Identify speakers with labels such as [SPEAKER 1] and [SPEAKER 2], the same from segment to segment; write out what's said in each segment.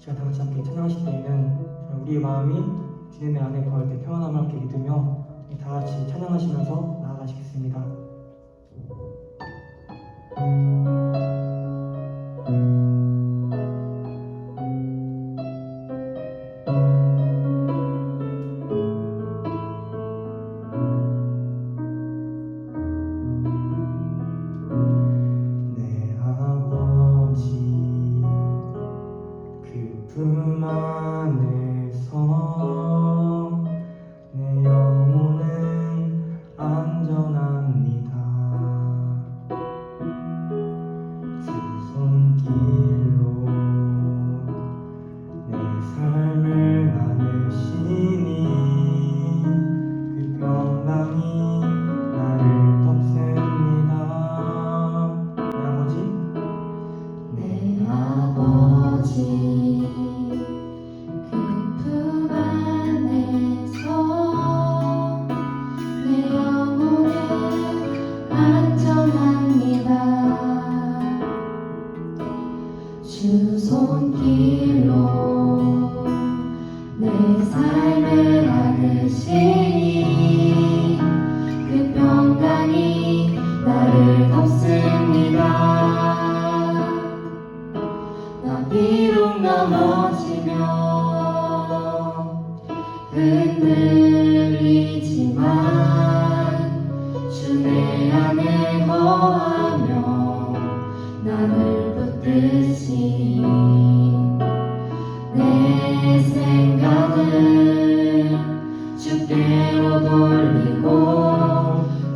[SPEAKER 1] 시간 다 같이 함께 찬양하실 때에는 우리의 마음이 주님의 안에 거할 때 평안함을 함께 믿으며 다 같이 찬양하시면서 나아가시겠습니다. 품 안에서 내 영혼은 안전합니다. 주 손길로 내 삶을 나누시니 그 평강이 나를 덮습니다. 내 아버지
[SPEAKER 2] 주 손길로 내 삶을 안으시니 그 평강이 나를 덮습니다. 나 비록 넘어지며 흔들리지만 주 내 안에 거하며 나를 붙드시 내 생각을 주께로 돌리고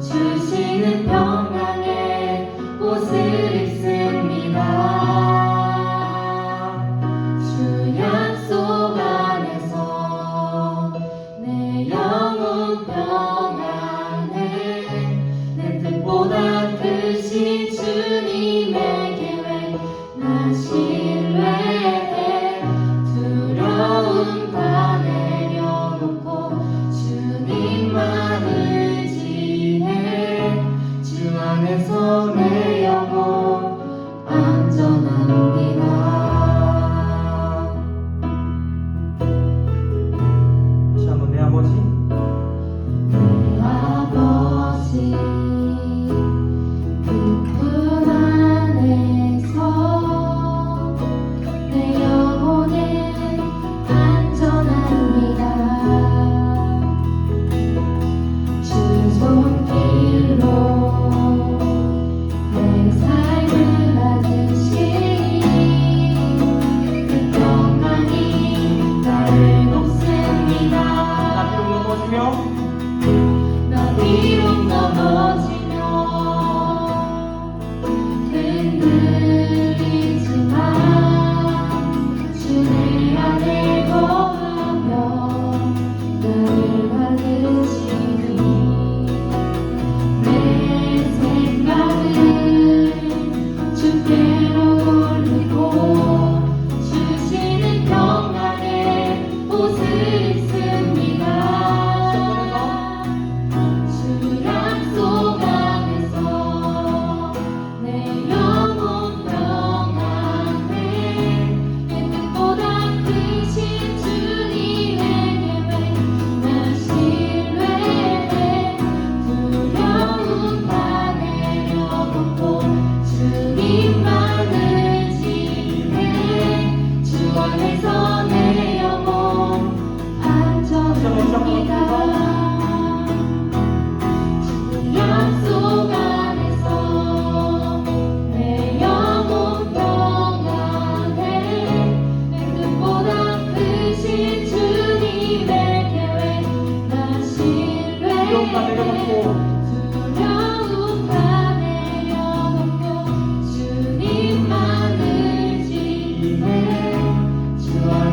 [SPEAKER 2] 주시는 평강의 옷을 입습니다. 주 약속 안에서 내 영혼 평안해 내 뜻보다 크신 주님의 계획 나 신뢰해 두려움 다 내려놓고 주님만 의지해 주 안에서 내 영혼 안전합니다.
[SPEAKER 1] 다시 한번 내 아버지
[SPEAKER 2] 내 아버지 그 품 안에서 내 영혼은 안전합니다. 주 손길로 내 삶을 안으시니 그 평강이 나를 돕습니다. 나 비록 넘어지며 흔들리지만 주 내 안에 거하며 나를 받으시니 내 생각을 주께로 돌리고 주시는 평강의 옷을 입습니다. 주 약속 안에서 내 영혼 평안해 내 뜻보다 크신 주님의 계획 나 신뢰해 두려움 다 내려놓고 주님만 의지해 주 안에서 내 영혼 안전합니다. 주 약속 안에서 내 영혼 평안해 내 뜻보다 크신 주님의 계획 나 신뢰해 두려움 다 내려놓고 주님만 의지해 주 안에서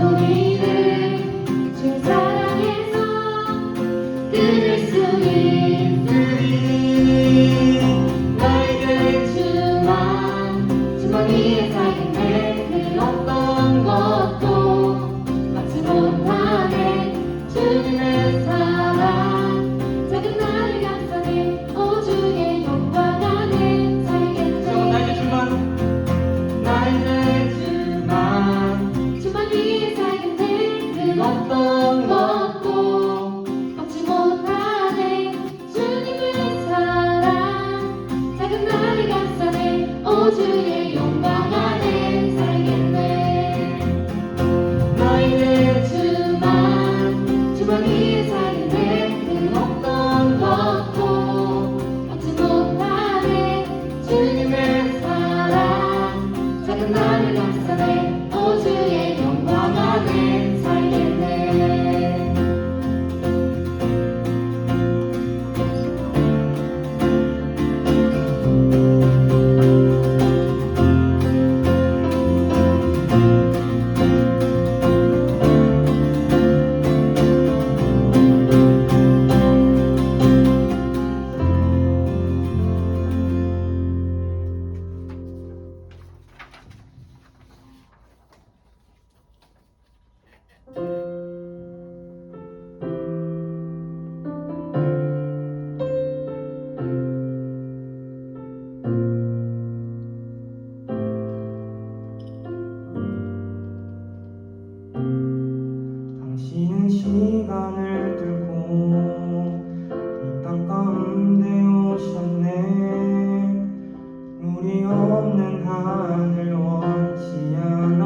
[SPEAKER 2] 우리를 주 사랑해서 끊을 수 있으리. 너희들 주만 위에 살겠네. 그 어떤 것도 받지 못하네. 주님의 사랑 작은 나를 감싸네. 오 주의 영광 안에 살겠네. 너희들 주만 위에 살겠네. 그 어떤 것도 받지 못하네. 주님의 사랑 작은 나를 감싸네. 오 주의 영광 안에 살겠네. 너희들 주만 위에 살겠네. 그 어떤 것도 받지 못하네. 주님의 사랑 작은 나를 감싸네. 오 주의 영광 안에 살겠네.
[SPEAKER 1] 당신은 시간을 들고 이 땅 가운데 오셨네. 우리 없는 하늘 원치 않아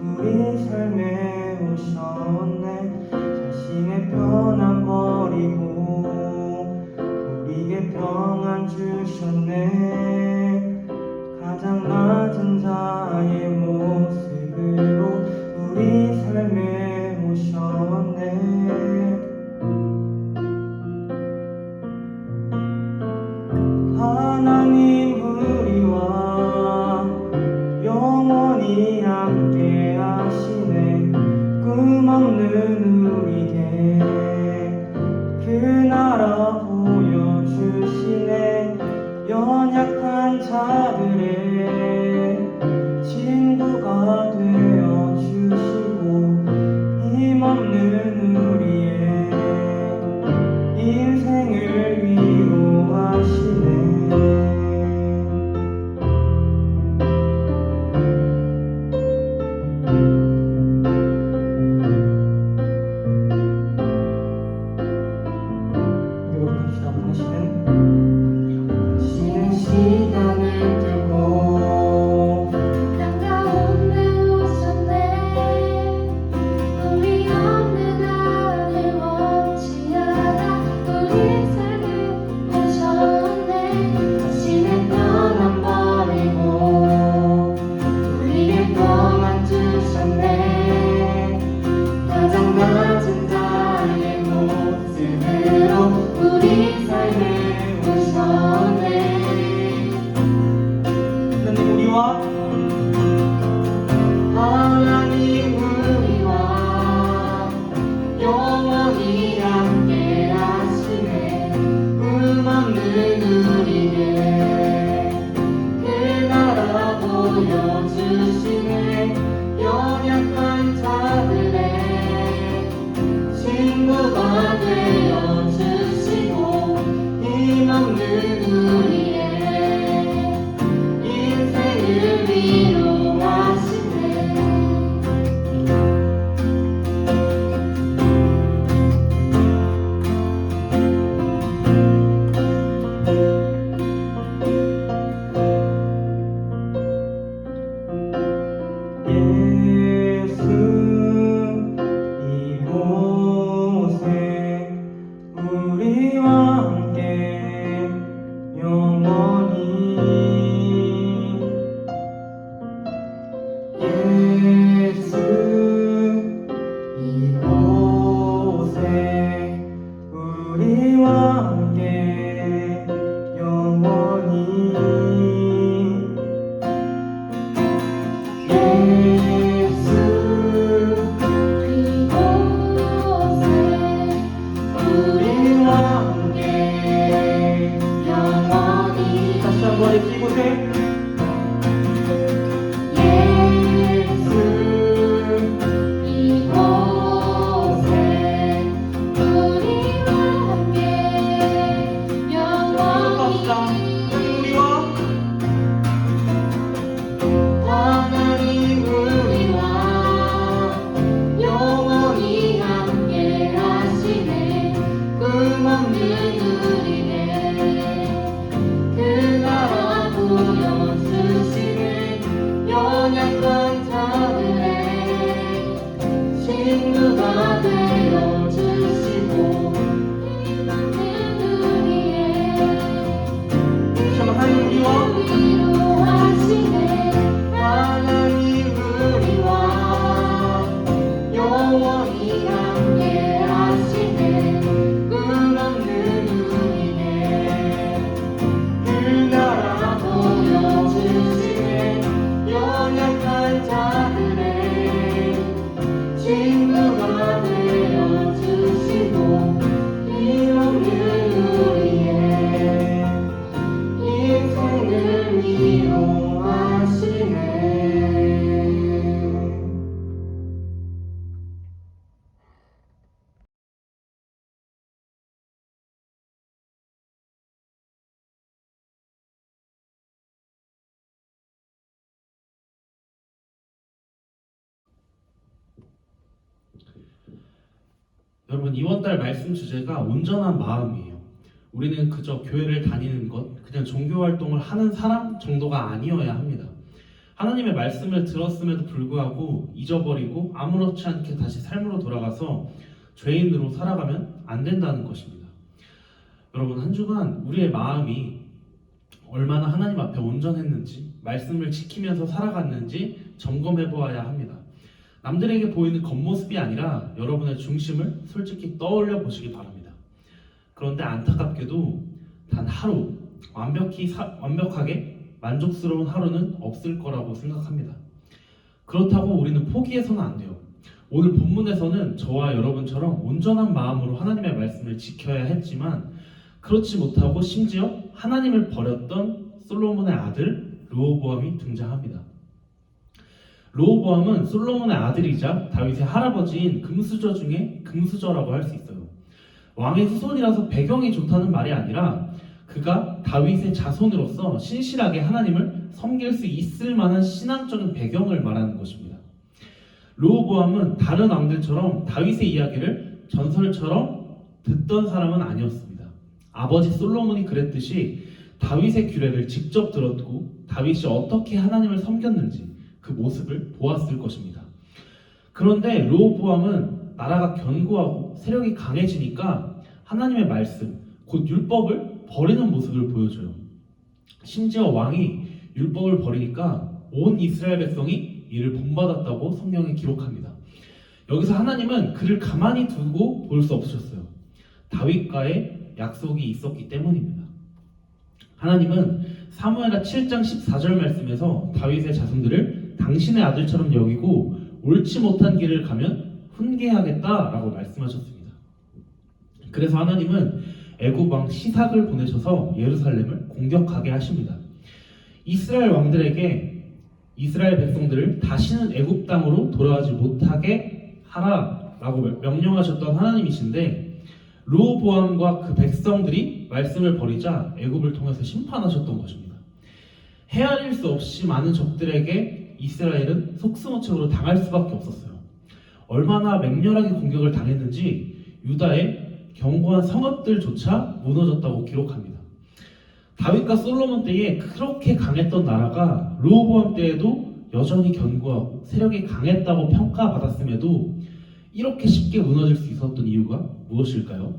[SPEAKER 1] 우리 삶에 오셨네. 자신의 편안 버리고 우리에게 평안 주셨네. 가장 낮은 자의 모습으로 우리 삶에 오셨네. 하나님 우리와 영원히 함께 하시네. 꿈없는 우리에게 그 나라 보여주시네. 연약한 자들의 친구가 되어주시고 힘없는 우리의 인생을 위로하시네. 고백합시다. 당신은 시간을 들고
[SPEAKER 2] 땅 가운데 오셨네. 우리 없는 하늘 원치 않아 우리 삶을 오셨네. 자신의 평안 버리고 우리의 평안 주셨네. 가장 낮은 자의 모습으로 우리 삶에 오셨네.
[SPEAKER 1] 하나님 우리와
[SPEAKER 2] 영원히 함께 하시네. 꿈없는 우리에게 그 나라 보여주시네. 연약한 자들의 친구가 되어주시고 힘없는 우리의 인생을 위로하시네.
[SPEAKER 1] 예수 이곳에 우리와 함께 영원히. 예수 이곳에 우리와 함께 영원히.
[SPEAKER 2] 연약한 자들의 친구가 되어 주시고
[SPEAKER 1] 하나님 우리와
[SPEAKER 2] 위로하시네. 하나님 우리와 영원히 함께하시네. 끝없는 은혜 그 나라 보여주시네. 연약한 자들의 친구가 되어주시고 힘없는 우리의 인생을 위로하시네.
[SPEAKER 3] 여러분, 이번달 말씀 주제가 온전한 마음이에요. 우리는 그저 교회를 다니는 것, 그냥 종교 활동을 하는 사람 정도가 아니어야 합니다. 하나님의 말씀을 들었음에도 불구하고 잊어버리고 아무렇지 않게 다시 삶으로 돌아가서 죄인으로 살아가면 안 된다는 것입니다. 여러분, 한 주간 우리의 마음이 얼마나 하나님 앞에 온전했는지, 말씀을 지키면서 살아갔는지 점검해 보아야 합니다. 남들에게 보이는 겉모습이 아니라 여러분의 중심을 솔직히 떠올려 보시기 바랍니다. 그런데 안타깝게도 단 하루 완벽하게 만족스러운 하루는 없을 거라고 생각합니다. 그렇다고 우리는 포기해서는 안 돼요. 오늘 본문에서는 저와 여러분처럼 온전한 마음으로 하나님의 말씀을 지켜야 했지만 그렇지 못하고 심지어 하나님을 버렸던 솔로몬의 아들 르호보암이 등장합니다. 르호보암은 솔로몬의 아들이자 다윗의 할아버지인 금수저 중에 금수저라고 할 수 있어요. 왕의 후손이라서 배경이 좋다는 말이 아니라 그가 다윗의 자손으로서 신실하게 하나님을 섬길 수 있을 만한 신앙적인 배경을 말하는 것입니다. 르호보암은 다른 왕들처럼 다윗의 이야기를 전설처럼 듣던 사람은 아니었습니다. 아버지 솔로몬이 그랬듯이 다윗의 규례를 직접 들었고 다윗이 어떻게 하나님을 섬겼는지 그 모습을 보았을 것입니다. 그런데 르호보암은 나라가 견고하고 세력이 강해지니까 하나님의 말씀, 곧 율법을 버리는 모습을 보여줘요. 심지어 왕이 율법을 버리니까 온 이스라엘 백성이 이를 본받았다고 성경에 기록합니다. 여기서 하나님은 그를 가만히 두고 볼 수 없으셨어요. 다윗과의 약속이 있었기 때문입니다. 하나님은 사무엘하 7장 14절 말씀에서 다윗의 자손들을 당신의 아들처럼 여기고 옳지 못한 길을 가면 훈계하겠다라고 말씀하셨습니다. 그래서 하나님은 애굽 왕 시삭을 보내셔서 예루살렘을 공격하게 하십니다. 이스라엘 왕들에게 이스라엘 백성들을 다시는 애굽 땅으로 돌아가지 못하게 하라라고 명령하셨던 하나님이신데 르호보암과 그 백성들이 말씀을 버리자 애굽을 통해서 심판하셨던 것입니다. 헤아릴 수 없이 많은 적들에게 이스라엘은 속수무책으로 당할 수밖에 없었어요. 얼마나 맹렬하게 공격을 당했는지 유다의 견고한 성읍들조차 무너졌다고 기록합니다. 다윗과 솔로몬 때에 그렇게 강했던 나라가 르호보암 때에도 여전히 견고하고 세력이 강했다고 평가받았음에도 이렇게 쉽게 무너질 수 있었던 이유가 무엇일까요?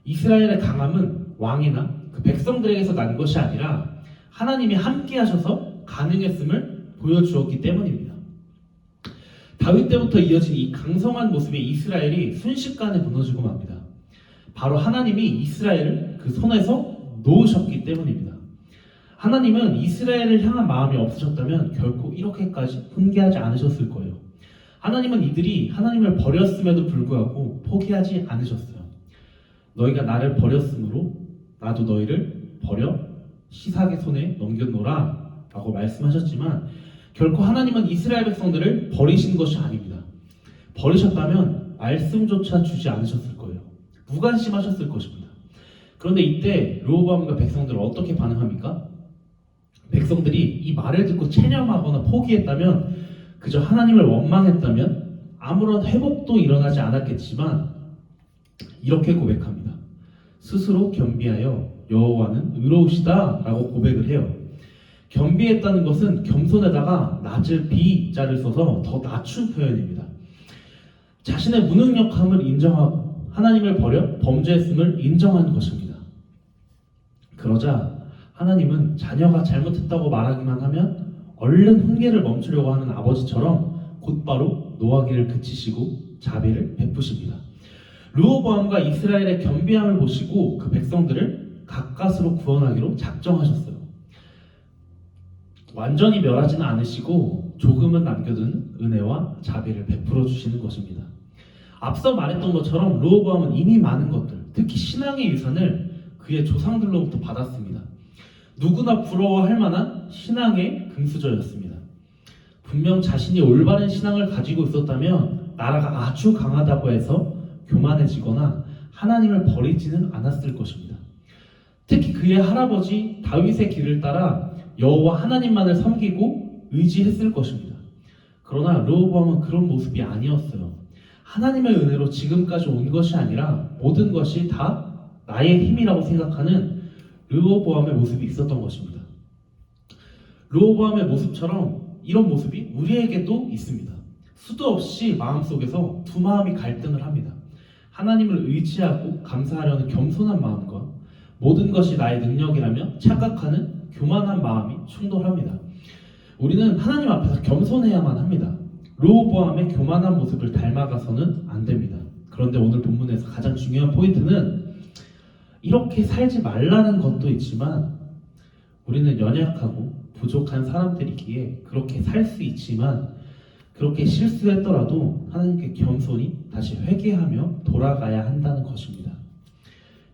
[SPEAKER 3] 이스라엘의 강함은 왕이나 그 백성들에게서 난 것이 아니라 하나님이 함께 하셔서 가능했음을 보여주었기 때문입니다. 다윗 때부터 이어진 이 강성한 모습의 이스라엘이 순식간에 무너지고 맙니다. 바로 하나님이 이스라엘을 그 손에서 놓으셨기 때문입니다. 하나님은 이스라엘을 향한 마음이 없으셨다면 결코 이렇게까지 훈계하지 않으셨을 거예요. 하나님은 이들이 하나님을 버렸음에도 불구하고 포기하지 않으셨어요. 너희가 나를 버렸으므로 나도 너희를 버려 시삭의 손에 넘겨놓으라 라고 말씀하셨지만 결코 하나님은 이스라엘 백성들을 버리신 것이 아닙니다. 버리셨다면 말씀조차 주지 않으셨을 거예요. 무관심하셨을 것입니다. 그런데 이때 르호보암과 백성들은 어떻게 반응합니까? 백성들이 이 말을 듣고 체념하거나 포기했다면 그저 하나님을 원망했다면 아무런 회복도 일어나지 않았겠지만 이렇게 고백합니다. 스스로 겸비하여 여호와는 의로우시다 라고 고백을 해요. 겸비했다는 것은 겸손에다가 낮을 비자를 써서 더 낮춘 표현입니다. 자신의 무능력함을 인정하고 하나님을 버려 범죄했음을 인정한 것입니다. 그러자 하나님은 자녀가 잘못했다고 말하기만 하면 얼른 훈계를 멈추려고 하는 아버지처럼 곧바로 노하기를 그치시고 자비를 베푸십니다. 르호보암과 이스라엘의 겸비함을 보시고 그 백성들을 가까스로 구원하기로 작정하셨어요. 완전히 멸하지는 않으시고 조금은 남겨둔 은혜와 자비를 베풀어 주시는 것입니다. 앞서 말했던 것처럼 르호보암은 이미 많은 것들, 특히 신앙의 유산을 그의 조상들로부터 받았습니다. 누구나 부러워할 만한 신앙의 금수저였습니다. 분명 자신이 올바른 신앙을 가지고 있었다면 나라가 아주 강하다고 해서 교만해지거나 하나님을 버리지는 않았을 것입니다. 특히 그의 할아버지 다윗의 길을 따라 여호와 하나님만을 섬기고 의지했을 것입니다. 그러나 르호보암은 그런 모습이 아니었어요. 하나님의 은혜로 지금까지 온 것이 아니라 모든 것이 다 나의 힘이라고 생각하는 르호보암의 모습이 있었던 것입니다. 르호보암의 모습처럼 이런 모습이 우리에게도 있습니다. 수도 없이 마음속에서 두 마음이 갈등을 합니다. 하나님을 의지하고 감사하려는 겸손한 마음과 모든 것이 나의 능력이라며 착각하는 교만한 마음이 충돌합니다. 우리는 하나님 앞에서 겸손해야만 합니다. 르호보암의 교만한 모습을 닮아가서는 안 됩니다. 그런데 오늘 본문에서 가장 중요한 포인트는 이렇게 살지 말라는 것도 있지만 우리는 연약하고 부족한 사람들이기에 그렇게 살 수 있지만 그렇게 실수했더라도 하나님께 겸손히 다시 회개하며 돌아가야 한다는 것입니다.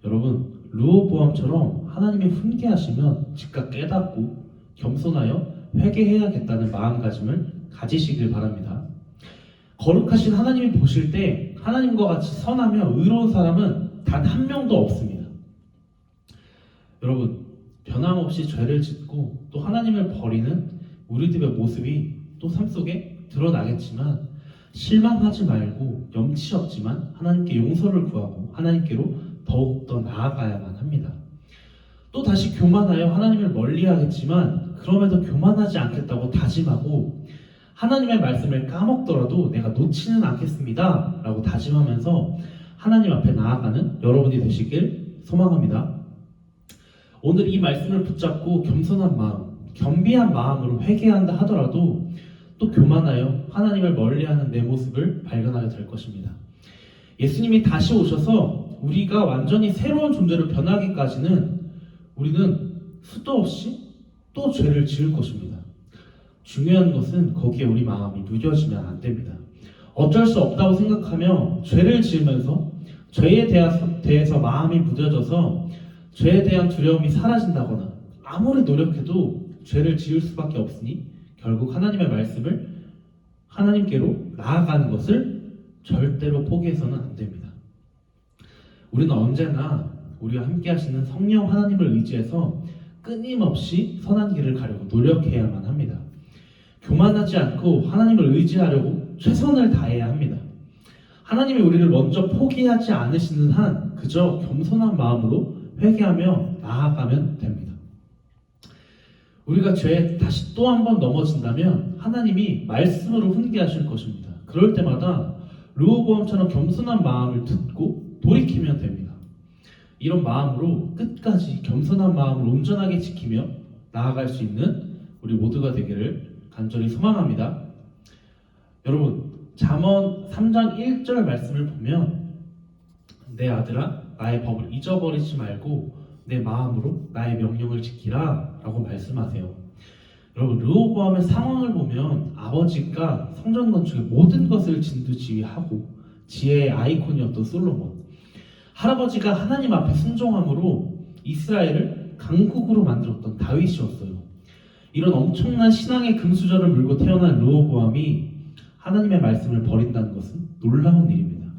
[SPEAKER 3] 여러분, 르호보암처럼 하나님이 훈계하시면 즉각 깨닫고 겸손하여 회개해야겠다는 마음가짐을 가지시길 바랍니다. 거룩하신 하나님이 보실 때 하나님과 같이 선하며 의로운 사람은 단 한 명도 없습니다. 여러분, 변함없이 죄를 짓고 또 하나님을 버리는 우리들의 모습이 또 삶 속에 드러나겠지만 실망하지 말고 염치 없지만 하나님께 용서를 구하고 하나님께로 더욱더 나아가야만 합니다. 또 다시 교만하여 하나님을 멀리하겠지만 그럼에도 교만하지 않겠다고 다짐하고 하나님의 말씀을 까먹더라도 내가 놓지는 않겠습니다 라고 다짐하면서 하나님 앞에 나아가는 여러분이 되시길 소망합니다. 오늘 이 말씀을 붙잡고 겸손한 마음, 겸비한 마음으로 회개한다 하더라도 또 교만하여 하나님을 멀리하는 내 모습을 발견하게 될 것입니다. 예수님이 다시 오셔서 우리가 완전히 새로운 존재로 변하기까지는 우리는 수도 없이 또 죄를 지을 것입니다. 중요한 것은 거기에 우리 마음이 누려지면 안 됩니다. 어쩔 수 없다고 생각하며 죄를 지으면서 죄에 대해서 마음이 무뎌져서 죄에 대한 두려움이 사라진다거나 아무리 노력해도 죄를 지을 수밖에 없으니 결국 하나님의 말씀을 하나님께로 나아가는 것을 절대로 포기해서는 안 됩니다. 우리는 언제나 우리와 함께 하시는 성령 하나님을 의지해서 끊임없이 선한 길을 가려고 노력해야만 합니다. 교만하지 않고 하나님을 의지하려고 최선을 다해야 합니다. 하나님이 우리를 먼저 포기하지 않으시는 한 그저 겸손한 마음으로 회개하며 나아가면 됩니다. 우리가 죄에 다시 또 한 번 넘어진다면 하나님이 말씀으로 훈계하실 것입니다. 그럴 때마다 르호보암처럼 겸손한 마음을 듣고 돌이키면 됩니다. 이런 마음으로 끝까지 겸손한 마음을 온전하게 지키며 나아갈 수 있는 우리 모두가 되기를 간절히 소망합니다. 여러분, 잠언 3장 1절 말씀을 보면 내 아들아 나의 법을 잊어버리지 말고 내 마음으로 나의 명령을 지키라 라고 말씀하세요. 여러분, 르호보암의 상황을 보면 아버지가 성전 건축의 모든 것을 진두지휘하고 지혜의 아이콘이었던 솔로몬, 할아버지가 하나님 앞에 순종함으로 이스라엘을 강국으로 만들었던 다윗이었어요. 이런 엄청난 신앙의 금수저를 물고 태어난 르호보암이 하나님의 말씀을 버린다는 것은 놀라운 일입니다.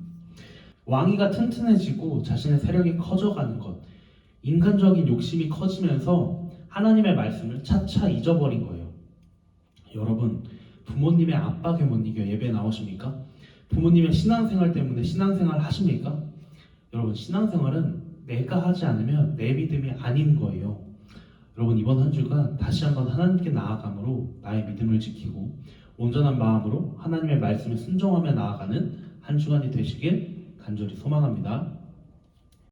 [SPEAKER 3] 왕위가 튼튼해지고 자신의 세력이 커져가는 것, 인간적인 욕심이 커지면서 하나님의 말씀을 차차 잊어버린 거예요. 여러분, 부모님의 압박에 못 이겨 예배 나오십니까? 부모님의 신앙생활 때문에 신앙생활 하십니까? 여러분, 신앙생활은 내가 하지 않으면 내 믿음이 아닌 거예요. 여러분 이번 한 주간 다시 한번 하나님께 나아감으로 나의 믿음을 지키고 온전한 마음으로 하나님의 말씀에 순종하며 나아가는 한 주간이 되시길 간절히 소망합니다.